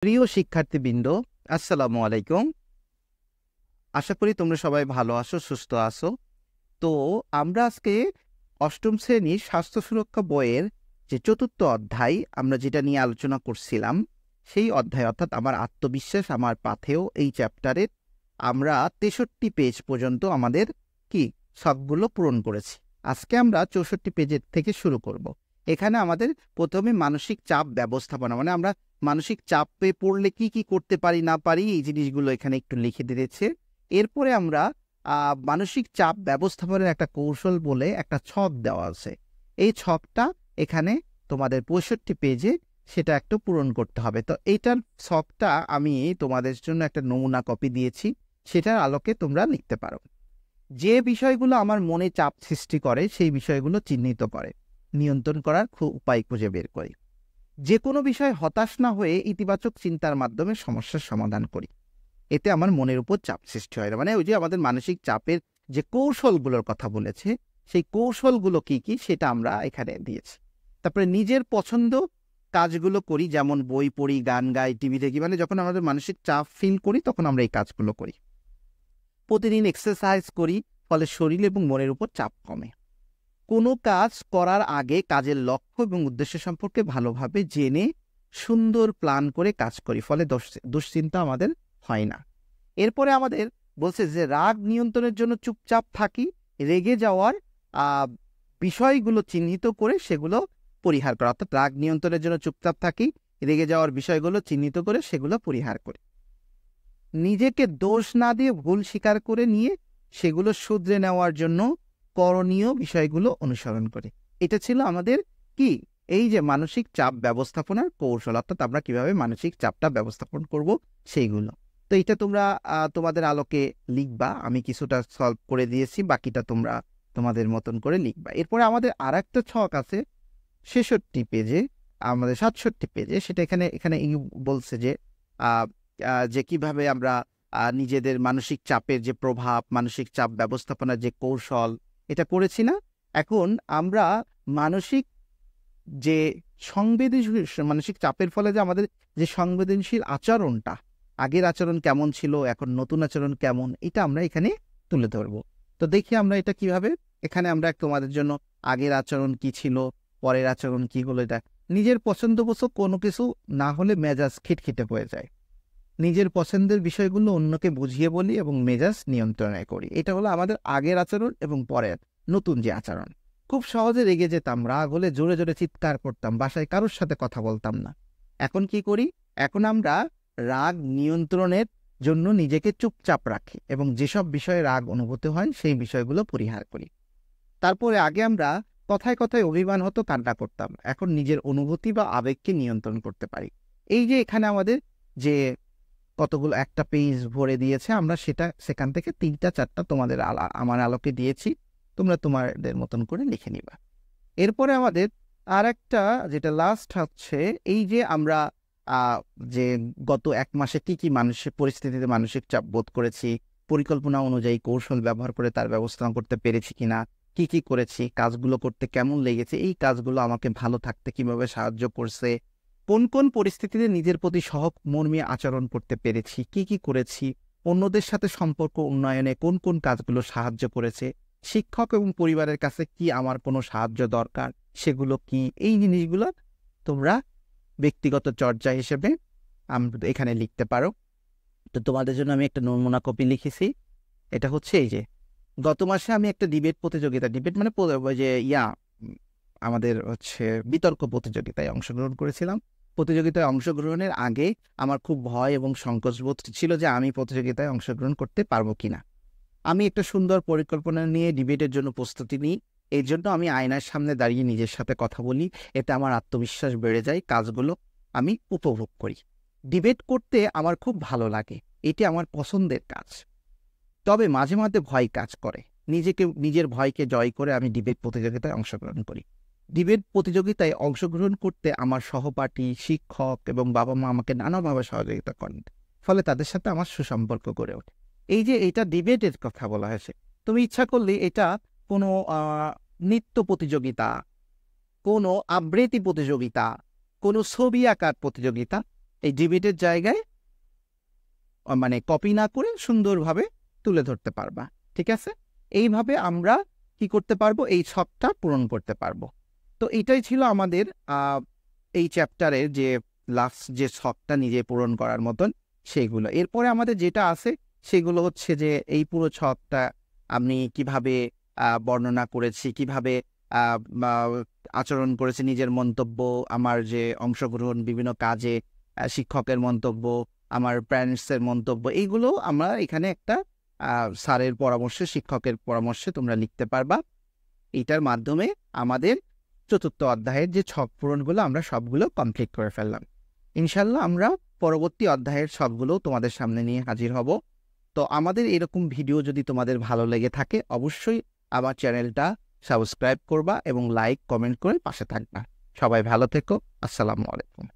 প্রিয় শিক্ষার্থীবৃন্দ, আসসালামু আলাইকুম। আশা করি তোমরা সবাই ভালো আছো, সুস্থ আছো। তো আমরা আজকে অষ্টম শ্রেণীর স্বাস্থ্য সুরক্ষা বইয়ের যে চতুর্থ অধ্যায় আমরা যেটা নিয়ে আলোচনা করছিলাম, সেই অধ্যায় অর্থাৎ আমার আত্মবিশ্বাস আমার পাথেয় এই চ্যাপ্টারের আমরা ৬৩ পেজ পর্যন্ত আমাদের সবগুলো পূরণ করেছি। আজকে আমরা ৬৪ পেজের থেকে শুরু করব। এখানে আমাদের প্রথমে মানসিক চাপ ব্যবস্থাপনা, মানে আমরা মানসিক চাপে পড়লে কি করতে পারি না পারি এই জিনিসগুলো এখানে একটু লিখে দিয়েছে। এরপরে আমরা মানসিক চাপ ব্যবস্থাপনার একটা কৌশল বলে একটা ছক দেওয়া আছে। এই ছকটা এখানে তোমাদের ৬৫ পেজে সেটা একটু পূরণ করতে হবে। তো এইটার ছকটা আমি তোমাদের জন্য একটা নমুনা কপি দিয়েছি, সেটার আলোকে তোমরা লিখতে পারো। যে বিষয়গুলো আমার মনে চাপ সৃষ্টি করে সেই বিষয়গুলো চিহ্নিত করে নিয়ন্ত্রণ করার উপায় খুঁজে বের করি। যে কোনো বিষয়ে হতাশ না হয়ে ইতিবাচক চিন্তার মাধ্যমে সমস্যার সমাধান করি। এতে আমার মনের উপর চাপ সৃষ্টি হয় না। মানে ওই যে আমাদের মানসিক চাপের যে কৌশলগুলোর কথা বলেছে, সেই কৌশলগুলো কি সেটা আমরা এখানে দিয়েছি। তারপরে নিজের পছন্দ কাজগুলো করি, যেমন বই পড়ি, গান গাই, টিভি দেখি। মানে যখন আমাদের মানসিক চাপ ফিল করি তখন আমরা এই কাজগুলো করি। প্রতিদিন এক্সারসাইজ করি, ফলে শরীর এবং মনের উপর চাপ কমে। কোনো কাজ করার আগে কাজের লক্ষ্য এবং উদ্দেশ্য সম্পর্কে ভালোভাবে জেনে সুন্দর প্ল্যান করে কাজ করি, ফলে দুশ্চিন্তা আমাদের হয় না। এরপরে আমাদের বলছে যে রাগ নিয়ন্ত্রণের জন্য চুপচাপ থাকি, রেগে যাওয়ার বিষয়গুলো চিহ্নিত করে সেগুলো পরিহার করা। অর্থাৎ রাগ নিয়ন্ত্রণের জন্য চুপচাপ থাকি, রেগে যাওয়ার বিষয়গুলো চিহ্নিত করে সেগুলো পরিহার করি। নিজেকে দোষ না দিয়ে ভুল স্বীকার করে নিয়ে সেগুলো শুধরে নেওয়ার জন্য করণীয় বিষয়গুলো অনুসরণ করে। এটা ছিল আমাদের এই যে মানসিক চাপ ব্যবস্থাপনার কৌশল, অর্থাৎ আমরা কিভাবে মানসিক চাপটা ব্যবস্থাপন করব সেইগুলো। তো এটা তোমরা তোমাদের আলোকে লিখবা। আমি কিছুটা সলভ করে দিয়েছি, বাকিটা তোমরা তোমাদের মতন করে লিখবা। এরপরে আমাদের আর একটা ছক আছে ৬৬ পেজে, আমাদের ৬৭ পেজে। সেটা এখানে এখানে বলছে যে যে কিভাবে আমরা নিজেদের মানসিক চাপের যে প্রভাব, মানসিক চাপ ব্যবস্থাপনার যে কৌশল, এটা করেছি না। এখন আমরা মানসিক যে সংবেদনশীল, মানসিক চাপের ফলে যে আমাদের যে সংবেদনশীল আচরণটা, আগের আচরণ কেমন ছিল, এখন নতুন আচরণ কেমন, এটা আমরা এখানে তুলে ধরব। তো দেখি আমরা এটা কিভাবে। এখানে আমরা তোমাদের জন্য আগের আচরণ কি ছিল, পরের আচরণ কি হলো, এটা নিজের পছন্দবশত কোনো কিছু না হলে মেজাজ খিটখিটে হয়ে যায়। নিজের পছন্দের বিষয়গুলো অন্যকে বুঝিয়ে বলি এবং মেজাজ নিয়ন্ত্রণে করি। এটা হলো আমাদের আগের আচরণ এবং পরের নতুন যে আচরণ। খুব সহজে রেগে যেতাম, রাগ হলে জোরে জোরে চিৎকার করতাম, বাসায় কারোর সাথে কথা বলতাম না। এখন কি করি? এখন আমরা রাগ নিয়ন্ত্রণের জন্য নিজেকে চুপচাপ রাখি এবং যেসব বিষয়ে রাগ অনুভূত হয় সেই বিষয়গুলো পরিহার করি। তারপরে আগে আমরা কথায় কথায় অভিমান হতো, কান্না করতাম। এখন নিজের অনুভূতি বা আবেগকে নিয়ন্ত্রণ করতে পারি। এই যে এখানে আমাদের যে কতগুলো একটা পেজ ভরে দিয়েছে, আমরা সেখান থেকে ৩টা-৪টা তোমাদের আমার আলোকে দিয়েছি, তোমরা তোমাদের মতন করে লিখে নিবা। এরপরে আমাদের আর একটা যেটা লাস্ট হচ্ছে, এই যে আমরা যে গত ১ মাসে কি মানসিক পরিস্থিতিতে মানসিক চাপ বোধ করেছি, পরিকল্পনা অনুযায়ী কৌশল ব্যবহার করে তার ব্যবস্থা করতে পেরেছি কিনা, কি করেছি, কাজগুলো করতে কেমন লেগেছে, এই কাজগুলো আমাকে ভালো থাকতে কিভাবে সাহায্য করছে, কোন কোন পরিস্থিতিতে নিজের প্রতি সহমর্মী আচরণ করতে পেরেছি, কি করেছি, অন্যদের সাথে সম্পর্ক উন্নয়নে কোন কোন কাজগুলো সাহায্য করেছে, শিক্ষক এবং পরিবারের কাছে কি আমার কোনো সাহায্য দরকার, সেগুলো কি, এই জিনিসগুলো তোমরা ব্যক্তিগত চর্চা হিসেবে এখানে লিখতে পারো। তো তোমাদের জন্য আমি একটা নমুনা কপি লিখেছি। এটা হচ্ছে এই যে গত মাসে আমি একটা ডিবেট মানে যে আমাদের হচ্ছে বিতর্ক প্রতিযোগিতায় অংশগ্রহণ করেছিলাম। প্রতিযোগিতায় অংশগ্রহণের আগে আমার খুব ভয় এবং সংকোচবোধ ছিল যে আমি প্রতিযোগিতায় অংশগ্রহণ করতে পারবো কিনা। আমি একটা সুন্দর পরিকল্পনা নিয়ে ডিবেটের জন্য প্রস্তুতি নিই। এই জন্য আমি আয়নার সামনে দাঁড়িয়ে নিজের সাথে কথা বলি। এতে আমার আত্মবিশ্বাস বেড়ে যায়, কাজগুলো আমি উপভোগ করি। ডিবেট করতে আমার খুব ভালো লাগে, এটি আমার পছন্দের কাজ। তবে মাঝে মাঝে ভয় কাজ করে। নিজের ভয়কে জয় করে আমি ডিবেট প্রতিযোগিতায় অংশগ্রহণ করি। ডিবেট প্রতিযোগিতায় অংশগ্রহণ করতে আমার সহপাঠী, শিক্ষক এবং বাবা মা আমাকে নানাভাবে সহযোগিতা করেন, ফলে তাদের সাথে আমার সুসম্পর্ক গড়ে ওঠে। এই যে এটা ডিবেটের কথা বলা হয়েছে, তুমি ইচ্ছা করলে এটা কোনো নৃত্য প্রতিযোগিতা, কোনো আবৃত্তি প্রতিযোগিতা, কোনো ছবি আঁকার প্রতিযোগিতা, এই ডিবেটের জায়গায় মানে কপি না করে সুন্দরভাবে তুলে ধরতে পারবা। ঠিক আছে, এইভাবে আমরা কি করতে পারবো, এই ছকটা পূরণ করতে পারবো। তো এটাই ছিল আমাদের এই চ্যাপ্টারের যে লাস্ট যে ছকটা নিজে পূরণ করার মতন সেগুলো। এরপরে আমাদের যেটা আছে সেগুলো হচ্ছে যে এই পুরো ছকটা আমি কিভাবে বর্ণনা করেছি, কিভাবে আচরণ করেছি, নিজের মন্তব্য, আমার যে অংশগ্রহণ বিভিন্ন কাজে, শিক্ষকের মন্তব্য, আমার প্যারেন্টসের মন্তব্য, এইগুলো আমরা এখানে একটা স্যারের পরামর্শে, শিক্ষকের পরামর্শে তোমরা লিখতে পারবা। এটার মাধ্যমে আমাদের চতুর্থ অধ্যায়ের যে ছক পূরণগুলো আমরা সবগুলো কমপ্লিট করে ফেললাম। ইনশাল্লাহ আমরা পরবর্তী অধ্যায়ের ছকগুলো তোমাদের সামনে নিয়ে হাজির হব। তো আমাদের এরকম ভিডিও যদি তোমাদের ভালো লেগে থাকে অবশ্যই আমার চ্যানেলটা সাবস্ক্রাইব করবা এবং লাইক কমেন্ট করে পাশে থাকবা। সবাই ভালো থেকো। আসসালামু আলাইকুম।